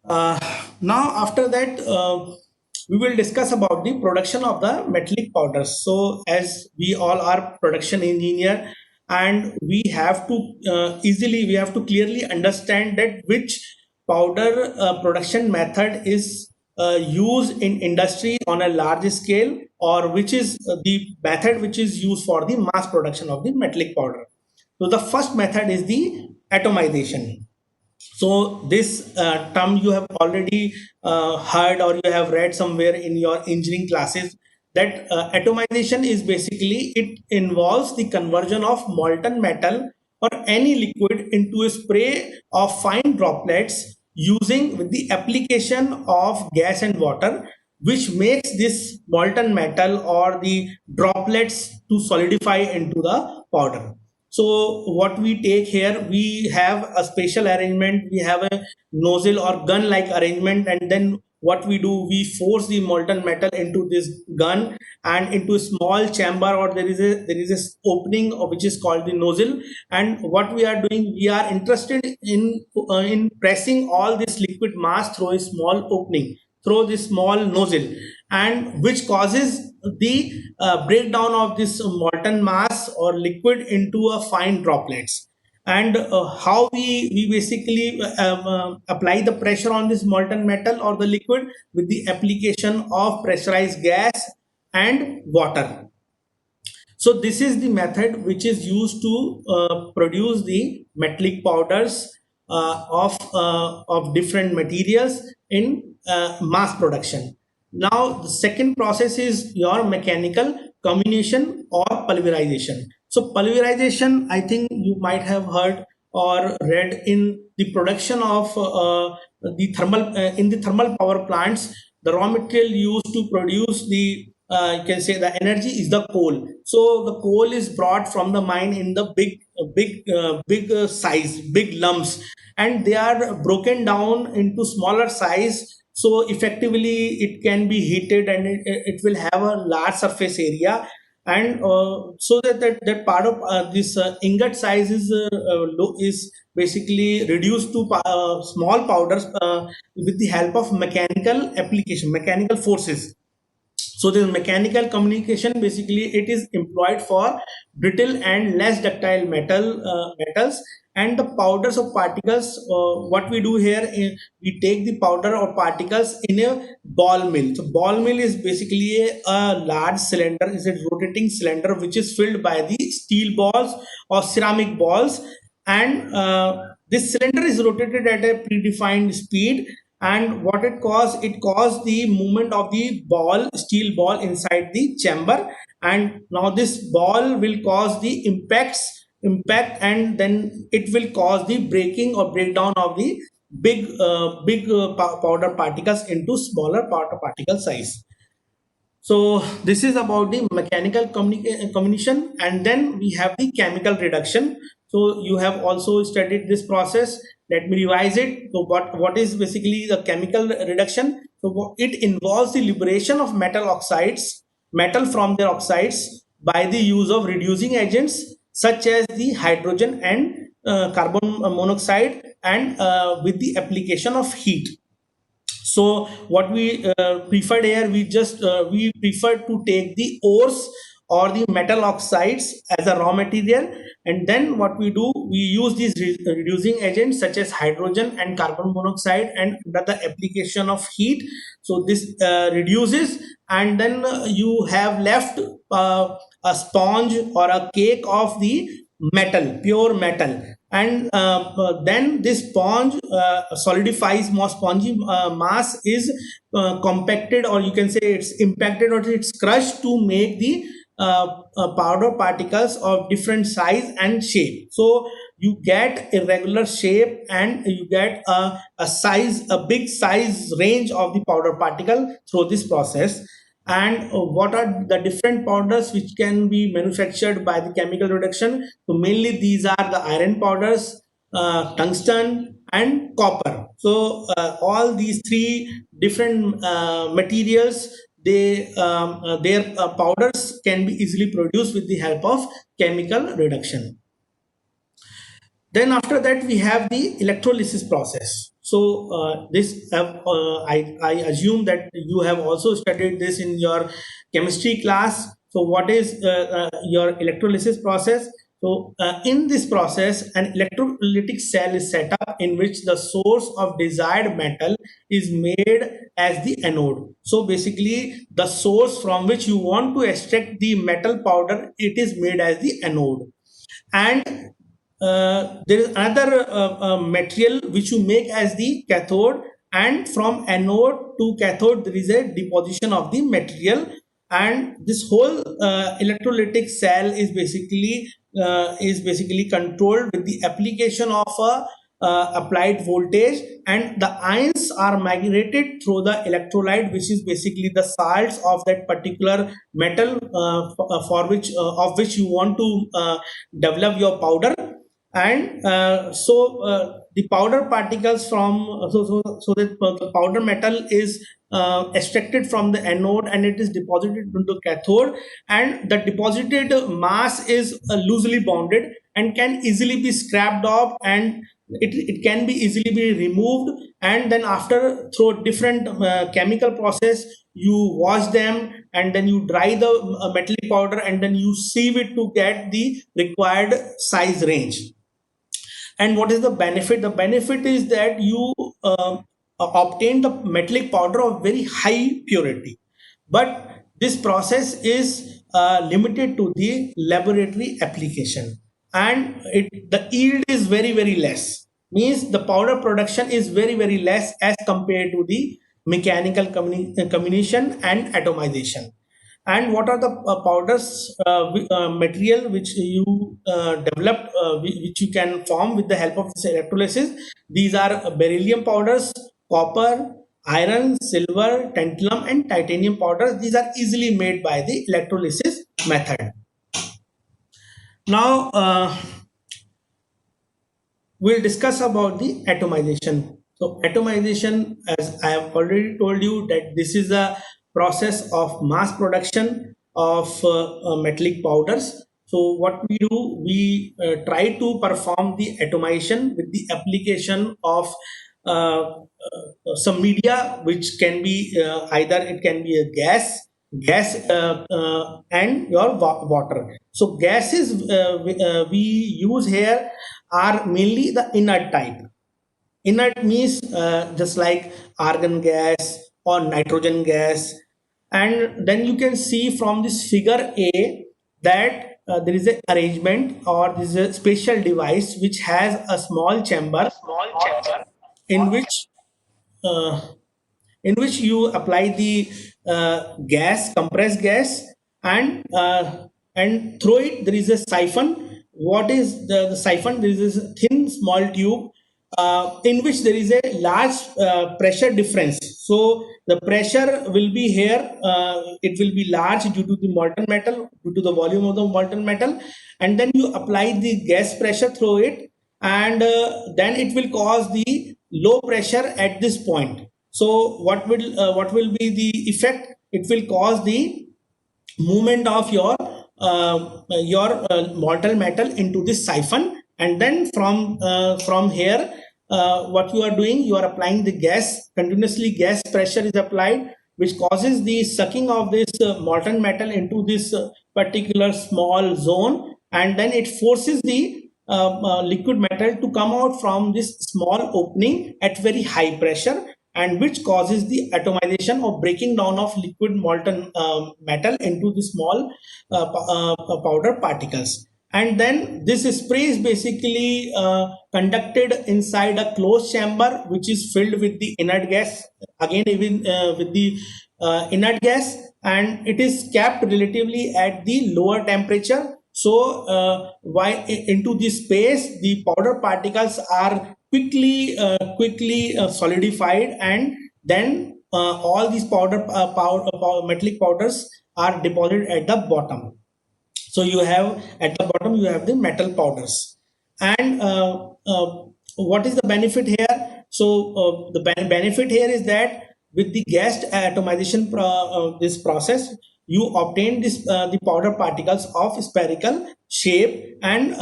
Uh, Now, after that, we will discuss about the production of the metallic powders. So, as we all are production engineer, and we have to we have to clearly understand that which powder production method is used in industry on a large scale, or which is the method which is used for the mass production of the metallic powder. So, the first method is the atomization. So this term you have already heard, or you have read somewhere in your engineering classes, that atomization is basically, it involves the conversion of molten metal or any liquid into a spray of fine droplets using with the application of gas and water, which makes this molten metal or the droplets to solidify into the powder. So what we take here, we have a special arrangement. We have a nozzle or gun-like arrangement, and then what we do, we force the molten metal into this gun and into a small chamber, or there is a opening which is called the nozzle. And what we are doing, we are interested in pressing all this liquid mass through a small opening, through this small nozzle, and which causes the breakdown of this molten mass or liquid into a fine droplets. And how we basically apply the pressure on this molten metal or the liquid, with the application of pressurized gas and water. So this is the method which is used to produce the metallic powders of different materials in mass production. Now the second process is your mechanical comminution or pulverization. So pulverization, I think you might have heard or read in the production of the thermal in the thermal power plants. The raw material used to produce the you can say the energy is the coal. So the coal is brought from the mine in the big size, big lumps, and they are broken down into smaller size. So effectively, it can be heated, and it will have a large surface area. And so that part of this ingot size is basically reduced to small powders with the help of mechanical application, mechanical forces. So the mechanical communication, basically it is employed for brittle and less ductile metals, and the powders of particles. What we do here is we take the powder or particles in a ball mill. So ball mill is basically a large cylinder, is a rotating cylinder which is filled by the steel balls or ceramic balls, and this cylinder is rotated at a predefined speed. And what it caused the movement of the steel ball inside the chamber. And now this ball will cause the impact, and then it will cause the breaking or breakdown of the big powder particles into smaller powder particle size. So this is about the mechanical combination, and then we have the chemical reduction. So you have also studied this process. Let me revise it. So what is basically the chemical reduction? So it involves the liberation of metal from their oxides by the use of reducing agents such as the hydrogen and carbon monoxide, and with the application of heat. So what we preferred here, we prefer to take the ores or the metal oxides as a raw material, and then what we do, we use these reducing agents such as hydrogen and carbon monoxide, and under the application of heat, so this reduces, and then you have left a sponge or a cake of the pure metal. And then this sponge solidifies. More spongy mass is compacted, or you can say it's impacted, or it's crushed to make the powder particles of different size and shape. So you get irregular shape, and you get a big size range of the powder particle through this process. And what are the different powders which can be manufactured by the chemical reduction? So mainly these are the iron powders, tungsten, and copper. So all these three different materials, their powders can be easily produced with the help of chemical reduction. Then after that, we have the electrolysis process. So I assume that you have also studied this in your chemistry class. So what is your electrolysis process? So in this process, an electrolytic cell is set up in which the source of desired metal is made as the anode. So basically, the source from which you want to extract the metal powder, it is made as the anode. And there is another material which you make as the cathode, and from anode to cathode there is a deposition of the material, and this whole electrolytic cell is basically controlled with the application of a applied voltage, and the ions are migrated through the electrolyte, which is basically the salts of that particular metal for which of which you want to develop your powder. And the powder particles from so that the powder metal is extracted from the anode and it is deposited into cathode, and the deposited mass is loosely bounded and can easily be scrapped off, and it can be easily be removed, and then after through different chemical process you wash them, and then you dry the metallic powder, and then you sieve it to get the required size range. And what is the benefit? The benefit is that you obtain the metallic powder of very high purity. But this process is limited to the laboratory application, and the yield is very, very less. Means the powder production is very, very less as compared to the mechanical combination and atomization. And what are the powders material which you developed, which you can form with the help of this electrolysis? These are beryllium powders, copper, iron, silver, tantalum, and titanium powders. These are easily made by the electrolysis method. Now we'll discuss about the atomization. So atomization, as I have already told you, that this is a process of mass production of metallic powders. So what we do, we try to perform the atomization with the application of some media, which can be either it can be a gas and your water. So gases we use here are mainly the inert type. Inert means just like argon gas or nitrogen gas. And then you can see from this figure A that there is an arrangement, or this is a special device which has a small chamber in which uh, you apply the compressed gas, and through it there is a siphon. What is the siphon? There is a thin small tube in which there is a large pressure difference. So the pressure will be here. It will be large due to the molten metal, due to the volume of the molten metal, and then you apply the gas pressure through it, and then it will cause the low pressure at this point. So what will be the effect? It will cause the movement of your molten metal into this siphon, and then from here what you are doing, you are applying the gas continuously. Gas pressure is applied, which causes the sucking of this molten metal into this particular small zone, and then it forces the liquid metal to come out from this small opening at very high pressure, and which causes the atomization or breaking down of liquid molten metal into the small powder particles. And then this spray is basically conducted inside a closed chamber which is filled with the inert gas, again even with the inert gas, and it is kept relatively at the lower temperature. So while into this space, the powder particles are quickly solidified, and then all these metallic powders are deposited at the bottom. So you have at the bottom you have the metal powders. And what is the benefit here? So the benefit here is that with the gas atomization this process, you obtain this the powder particles of spherical shape, and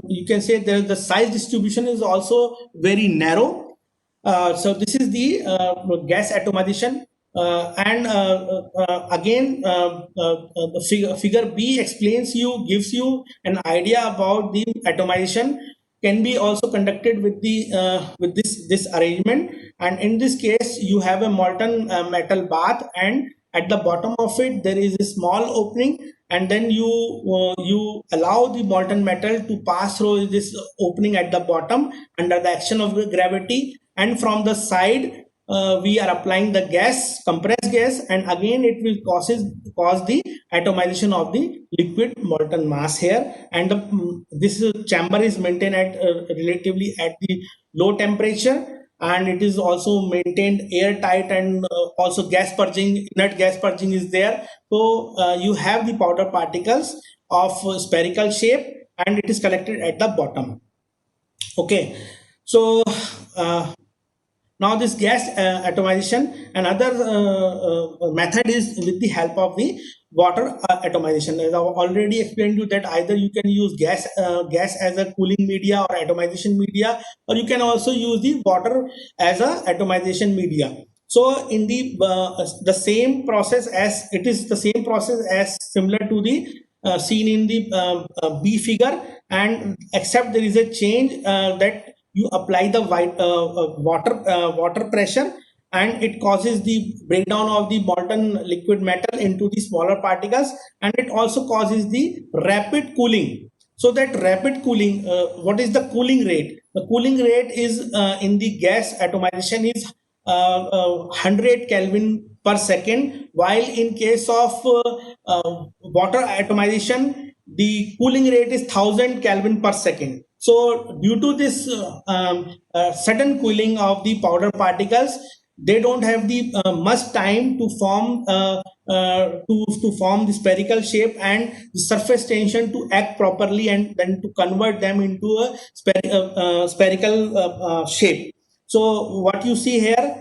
you can say that the size distribution is also very narrow. So this is the gas atomization. And again, the figure B explains you, gives you an idea about the atomization can be also conducted with the with this arrangement. And in this case, you have a molten metal bath, and at the bottom of it there is a small opening, and then you allow the molten metal to pass through this opening at the bottom under the action of the gravity, and from the side we are applying the gas, compressed gas, and again it will cause the atomization of the liquid molten mass here. And this chamber is maintained at relatively at the low temperature, and it is also maintained airtight, and also gas purging, inert gas purging is there. So you have the powder particles of spherical shape, and it is collected at the bottom. Okay, so uh, now this gas atomization, another method is with the help of the water atomization. As I've already explained you that either you can use gas as a cooling media or atomization media, or you can also use the water as a atomization media. So in the same process, as it is the same process as similar to the seen in the B figure, and except there is a change that you apply the water pressure, and it causes the breakdown of the molten liquid metal into the smaller particles, and it also causes the rapid cooling. So that rapid cooling, what is the cooling rate? The cooling rate is in the gas atomization is 100 Kelvin per second, while in case of water atomization, the cooling rate is 1000 Kelvin per second. So due to this sudden cooling of the powder particles, they don't have the much time to form to form the spherical shape and the surface tension to act properly, and then to convert them into a spherical shape. So what you see here,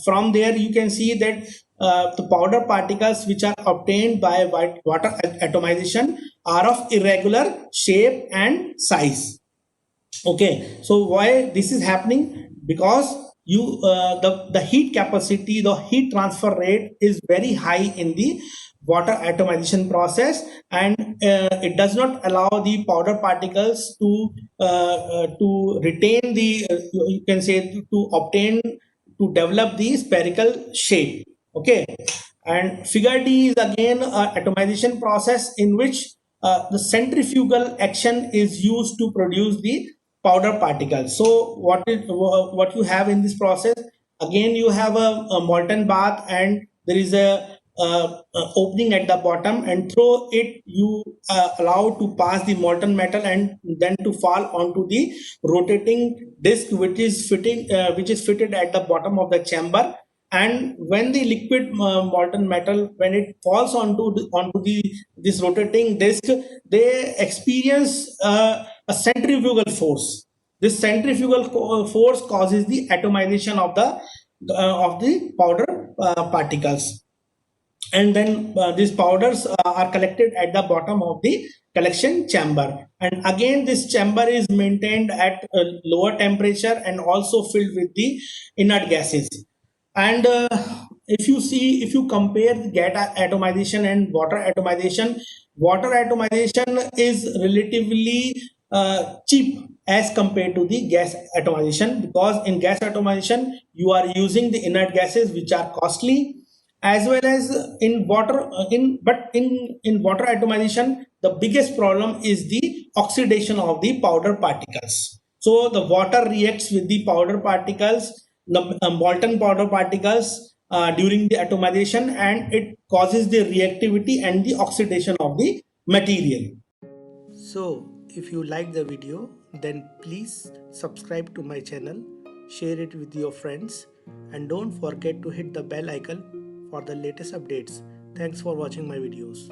from there you can see that the powder particles which are obtained by water atomization are of irregular shape and size. Okay, so why this is happening? Because the heat capacity, the heat transfer rate is very high in the water atomization process, and it does not allow the powder particles to retain the you can say to obtain, to develop the spherical shape. Okay, and figure D is again a atomization process in which the centrifugal action is used to produce the powder particles. So what you have in this process? Again, you have a molten bath, and there is a opening at the bottom, and through it you allow to pass the molten metal, and then to fall onto the rotating disc which is fitted at the bottom of the chamber. And when the liquid molten metal, when it falls onto the this rotating disc, they experience a centrifugal force. This centrifugal force causes the atomization of the powder particles, and then these powders are collected at the bottom of the collection chamber. And again, this chamber is maintained at a lower temperature and also filled with the inert gases. And if you compare the gas atomization and water atomization is relatively cheap as compared to the gas atomization, because in gas atomization you are using the inert gases which are costly, as well as in water in water atomization the biggest problem is the oxidation of the powder particles. So the water reacts with the powder particles, the molten powder particles during the atomization, and it causes the reactivity and the oxidation of the material. So, if you like the video, then please subscribe to my channel, share it with your friends, and don't forget to hit the bell icon for the latest updates. Thanks for watching my videos.